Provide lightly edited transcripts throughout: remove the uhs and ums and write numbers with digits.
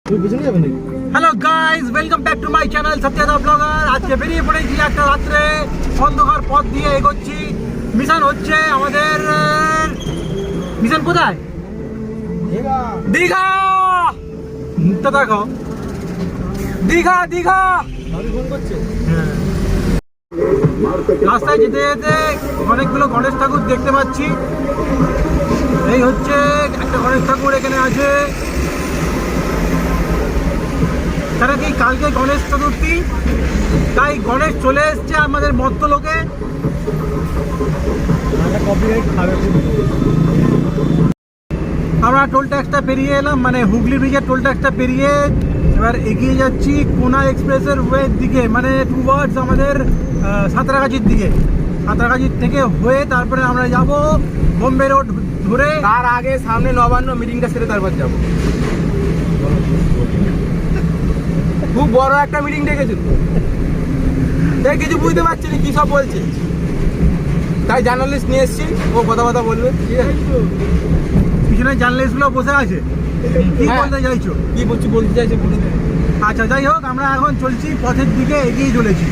Hello guys, welcome back to my channel Satyada blogger. আজকে বেরিয়ে পড়েছি একটা রাত্রে অন্ধকার পথ দিয়ে এগোচ্ছি। মিশন হচ্ছে আমাদের, মিশন কোথায়? দীঘা। মুখটা দেখো, দীঘা দীঘা। রাস্তায় যেতে যেতে অনেকগুলো গণেশ ঠাকুর দেখতে পাচ্ছি। এই হচ্ছে একটা গণেশ ঠাকুর এখানে আছে। কেন কি কালকে গণেশ চতুর্থী, তাই গণেশ চলে এসছে আমাদের মধ্যলোকে। আমরা টোল ট্যাক্সটা পেরিয়ে এলাম, মানে হুগলি ব্রিজের টোল ট্যাক্সটা পেরিয়ে এবার এগিয়ে যাচ্ছি কোনা এক্সপ্রেসের ওয়ের দিকে, মানে টুয়ার্ডস আমাদের সাঁতরাগাছির দিকে। সাঁতরাগাছির থেকে হয়ে তারপরে আমরা যাব বোম্বে রোড ধরে। তার আগে সামনে নবান্ন মিটিংটা সেরে তারপর যাব। খুব বড় একটা মিটিং ডেকেছিল, তাই কিছু বুঝতে পারছি না কি সব বলছে, তাই জার্নালিস্ট নিয়ে এসছি, ও কথা বলবে। ঠিক আছে, পিছনে জার্নালিস্টগুলো বসে আছে। কি বলতে চাইছো? কি বলতে চাইছো বলে দেবে। আচ্ছা, যাই হোক, আমরা এখন চলছি পথের দিকে, এগিয়ে চলেছি।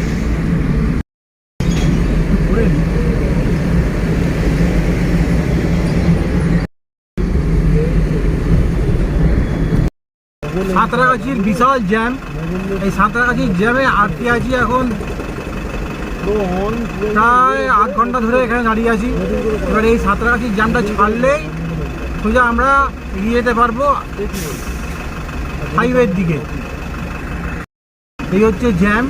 সাঁতরাগাছির বিশাল জ্যাম। এই সাঁতরাগাছির জ্যামে আটকে আছি এখন প্রায় 8 ঘন্টা ধরে এখানে দাঁড়িয়ে আছি। এবার এই সাঁতরাগাছির জ্যামটা ছাড়লেই সোজা আমরা এগিয়ে যেতে পারবো হাইওয়ের দিকে। এই হচ্ছে জ্যাম,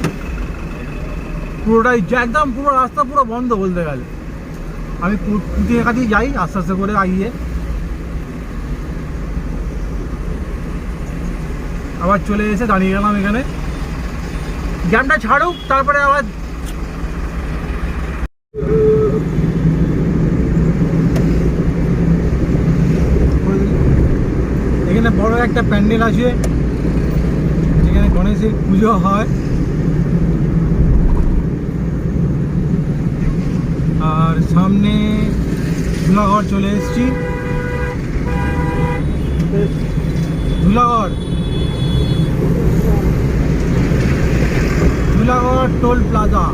পুরোটাই একদম পুরো রাস্তা পুরো বন্ধ বলতে গেলে। আমি পুঁতিয়ে কাটিয়ে যাই আস্তে আস্তে করে আগিয়ে, আবার চলে এসে দাঁড়িয়ে গেলাম এখানে। জ্যামটা ছাড়ুক, তারপরে আবার এখানে বড় একটা প্যান্ডেল আছে, যেখানে গণেশের পুজো হয়। আর সামনে ধুলাগড় চলে এসেছি। Dhulagarh toll plaza.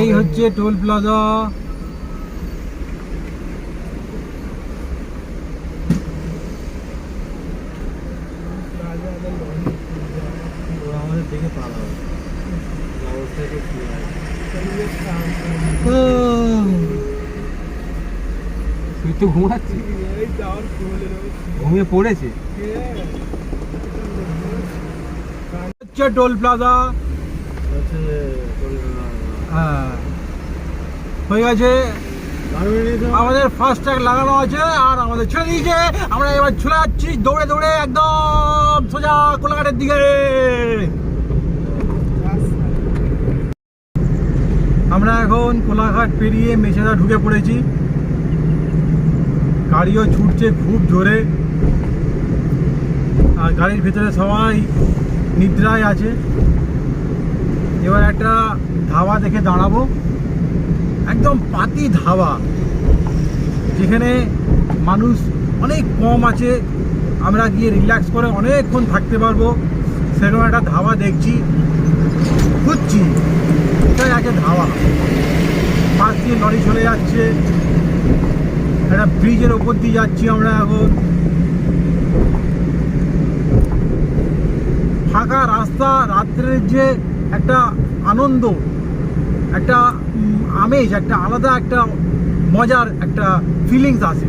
এই হচ্ছে টোল প্লাজা। তুই তো ঘুমাচ্ছিস, ঘুমিয়ে পড়েছে। হচ্ছে টোল প্লাজা। হ্যাঁ, হয়ে গেছে। আমাদের ফাস্ট ট্যাগ লাগানো আছে আর আমাদের ছেড়ে দিয়েছে। আমরা এবার চলে যাচ্ছি দৌড়ে দৌড়ে একদম সোজা কোলাঘাটের দিকে। আমরা এখন কোলাঘাট পেরিয়ে মেছেদা ঢুকে পড়েছি। গাড়িও ছুটছে খুব জোরে, আর গাড়ির ভিতরে সবাই নিদ্রায় আছে। এবার একটা ধাবা দেখে দাঁড়াবো, একদম পাতি ধাবা, যেখানে মানুষ অনেক কম আছে, আমরা গিয়ে রিল্যাক্স করে অনেকক্ষণ থাকতে পারবো। সেরকম একটা ধাবা দেখছি, খুঁজছি। এটাই একটা ধাবা, পাশ দিয়ে লরি চলে যাচ্ছে, একটা ব্রিজের ওপর দিয়ে যাচ্ছি আমরা এখন। ফাঁকা রাস্তা, রাত্রের যে একটা আনন্দ, একটা আমেজ, একটা আলাদা একটা মজার একটা ফিলিংস আসে।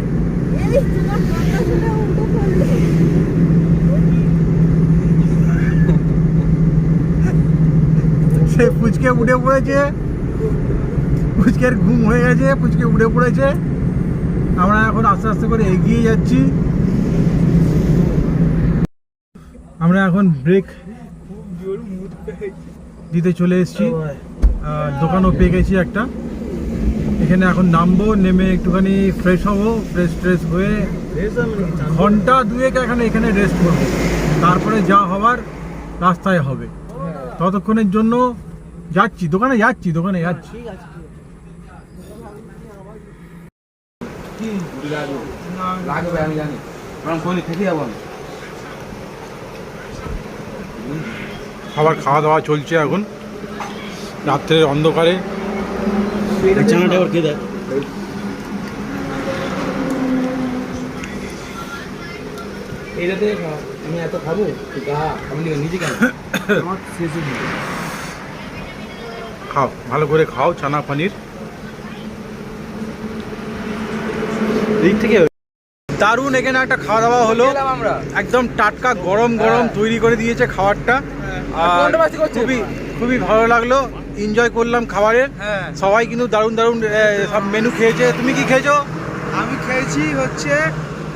সে পুচকে উঠে পড়েছে, পুচকের ঘুম হয়ে গেছে, পুচকে উঠে পড়েছে। আমরা এখন আস্তে আস্তে করে এগিয়ে যাচ্ছি। আমরা এখন ব্রেক দিতে চলে এসেছি। দোকানও পেয়ে গেছি একটা। এখানে এখন নামবো, নেমে একটুখানি ফ্রেশ হবো, ফ্রেশ হয়ে ঘন্টা দুয়েক এখানে রেস্ট করবো, তারপরে যা হবার রাস্তায় হবে। ততক্ষণের জন্য দোকানে যাচ্ছি। লাগবে আমি জানি, কারণ কোন খেতে যাবো আমি। খাওয়া দাওয়া চলছে এখন রাত্রের অন্ধকারে। চানাটা ওর খেয়ে দেয়। এইটাতে আমি এত খাবো, আমি নিজে কেন আমার শেষে দিই। খাও, ভালো করে খাও চানা পনির। দিক থেকে দারুণ এখানে একটা খাওয়া দাওয়া হলো, আমরা একদম টাটকা গরম তৈরি করে দিয়েছে খাবারটা। আর খুবই ভালো লাগলো, এনজয় করলাম খাবারে। সবাই কিন্তু দারুণ সব মেনু খেয়েছে। তুমি কি খেয়েছো? আমি খেয়েছি হচ্ছে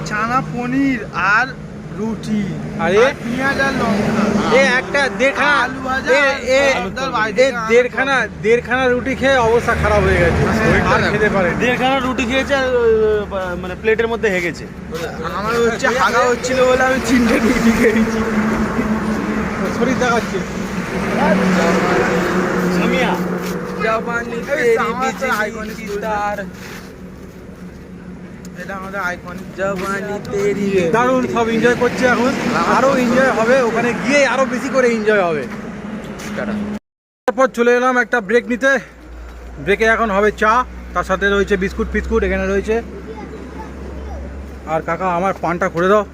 ছানা পনির আর রুটি, আরে পেঁয়াজ আর লঙ্কা, একটা দেড়খানা আলু ভাজা, দেড়খানা রুটি খেয়ে অবস্থা খারাপ হয়ে গেছে, আর খেতে পারে। দেড়খানা রুটি খেয়েছে আর মানে প্লেটের মধ্যে হেগেছে। আমার হচ্ছে হাগা হচ্ছিল বলে আমি 3টে রুটি খেয়েছি। শরীর দেখাচ্ছে। সামিয়া জাপানি এটা আমাদের আইকনিক জাপানি তেরি। দারুণ সব এনজয় করছে এখন, আরো এনজয় হবে, ওখানে গিয়ে আরো বেশি করে এনজয় হবে। তারপর চলে এলাম একটা ব্রেক নিতে। ব্রেকে এখন হবে চা, তার সাথে রয়েছে বিস্কুট ফিস্কুট এখানে রয়েছে। আর কাকা আমার পানটা করে দাও।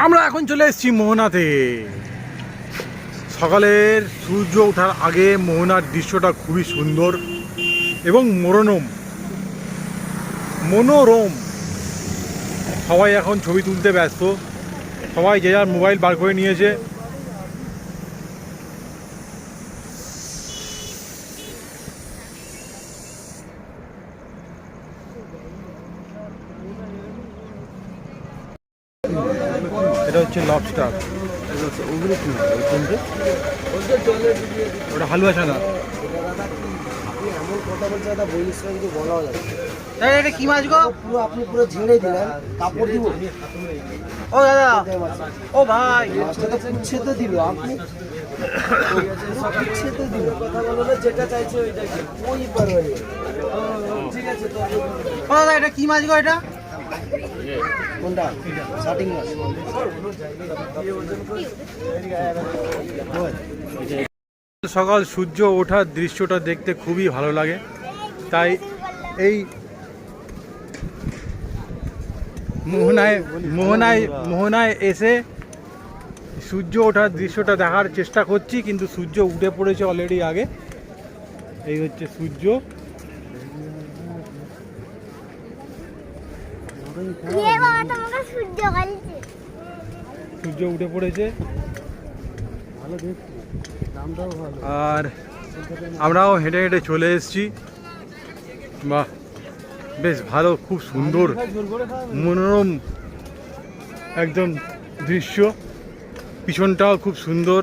আমরা এখন চলে এসেছি মোহনাতে। সকালের সূর্য ওঠার আগে মোহনার দৃশ্যটা খুবই সুন্দর এবং মনোরম। সবাই এখন ছবি তুলতে ব্যস্ত, সবাই যে যার মোবাইল বার করে নিয়েছে। এটা হচ্ছে লবস্টার, ওটা হালুয়া ছানা। এমন কথা বলছে দাদা, বলিস না, কিছু বলাও যাবে না। এটা কি মাছ গো? পুরো আপনি পুরো ঝেড়ে দিলেন, কাপড় দিব। ও দাদা, ও ভাই, মাছটা তো পুচ্ছে তো দিল আপনি, পুচ্ছে তো দিল। কথা বলো না, যেটা চাইছে ওইটাই ওই পারবে। ঠিক আছে তো। ও দাদা, এটা কি মাছ গো? এটা কোনটা? শার্টিং মাছ। সকাল সূর্য ওঠার দৃশ্যটা দেখতে খুবই ভালো লাগে, তাই এই মোহনায় এসে সূর্য ওঠার দৃশ্যটা দেখার চেষ্টা করছি, কিন্তু সূর্য উঠে পড়েছে অলরেডি আগে। এই হচ্ছে সূর্য। সূর্য উঠে পড়েছে আর আমরাও হেঁটে হেঁটে চলে এসেছি। বাহ, বেশ ভালো, খুব সুন্দর মনোরম একদম দৃশ্য। পিছনটাও খুব সুন্দর,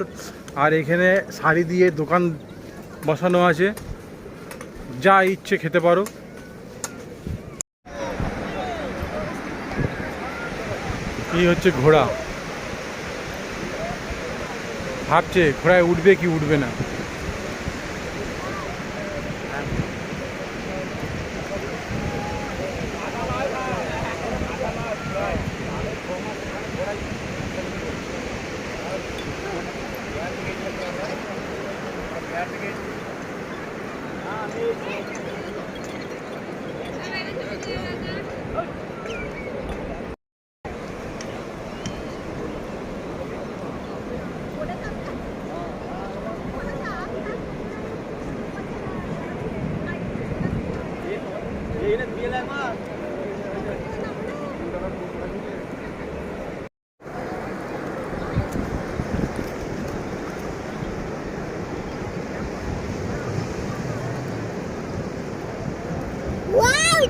আর এখানে শাড়ি দিয়ে দোকান বসানো আছে, যা ইচ্ছে খেতে পারো। এই হচ্ছে ঘোড়া, ভাবছে ঘোড়ায় উঠবে কি উঠবে না।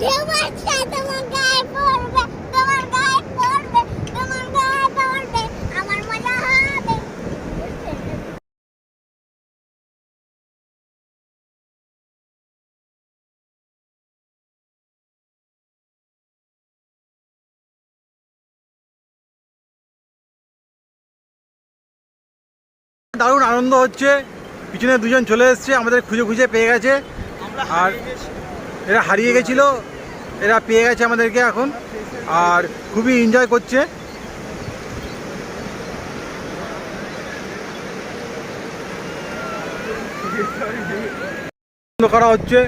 ঢেউ আসছে, তোমার গায়ে পড়বে, তোমার গায়ে পড়বে, তোমার গায়ে পড়বে, আমার মজা হবে। দারুণ আনন্দ হচ্ছে। পিছনে দুজন চলে এসছে, আমাদের খুঁজে খুঁজে পেয়ে গেছে, আর এরা হারিয়ে গেছিল, এরা পেয়ে গেছে আমাদেরকে এখন, আর খুবই এনজয় করছে। করা হচ্ছে।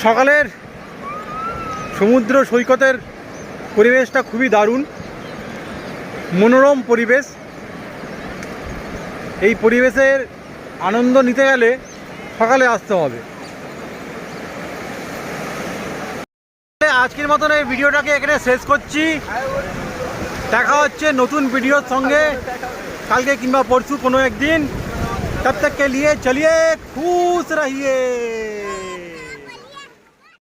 সকালের সমুদ্র সৈকতের পরিবেশটা খুবই দারুণ, মনোরম পরিবেশ। এই পরিবেশের আনন্দ নিতে গেলে সকালে আসতে হবে। আজকের মতন এই ভিডিওটাকে এখানে শেষ করছি। দেখা হচ্ছে নতুন ভিডিওর সঙ্গে কালকে কিংবা পরশু কোনো একদিন। तब तक के लिए चलिए खुश रहिए।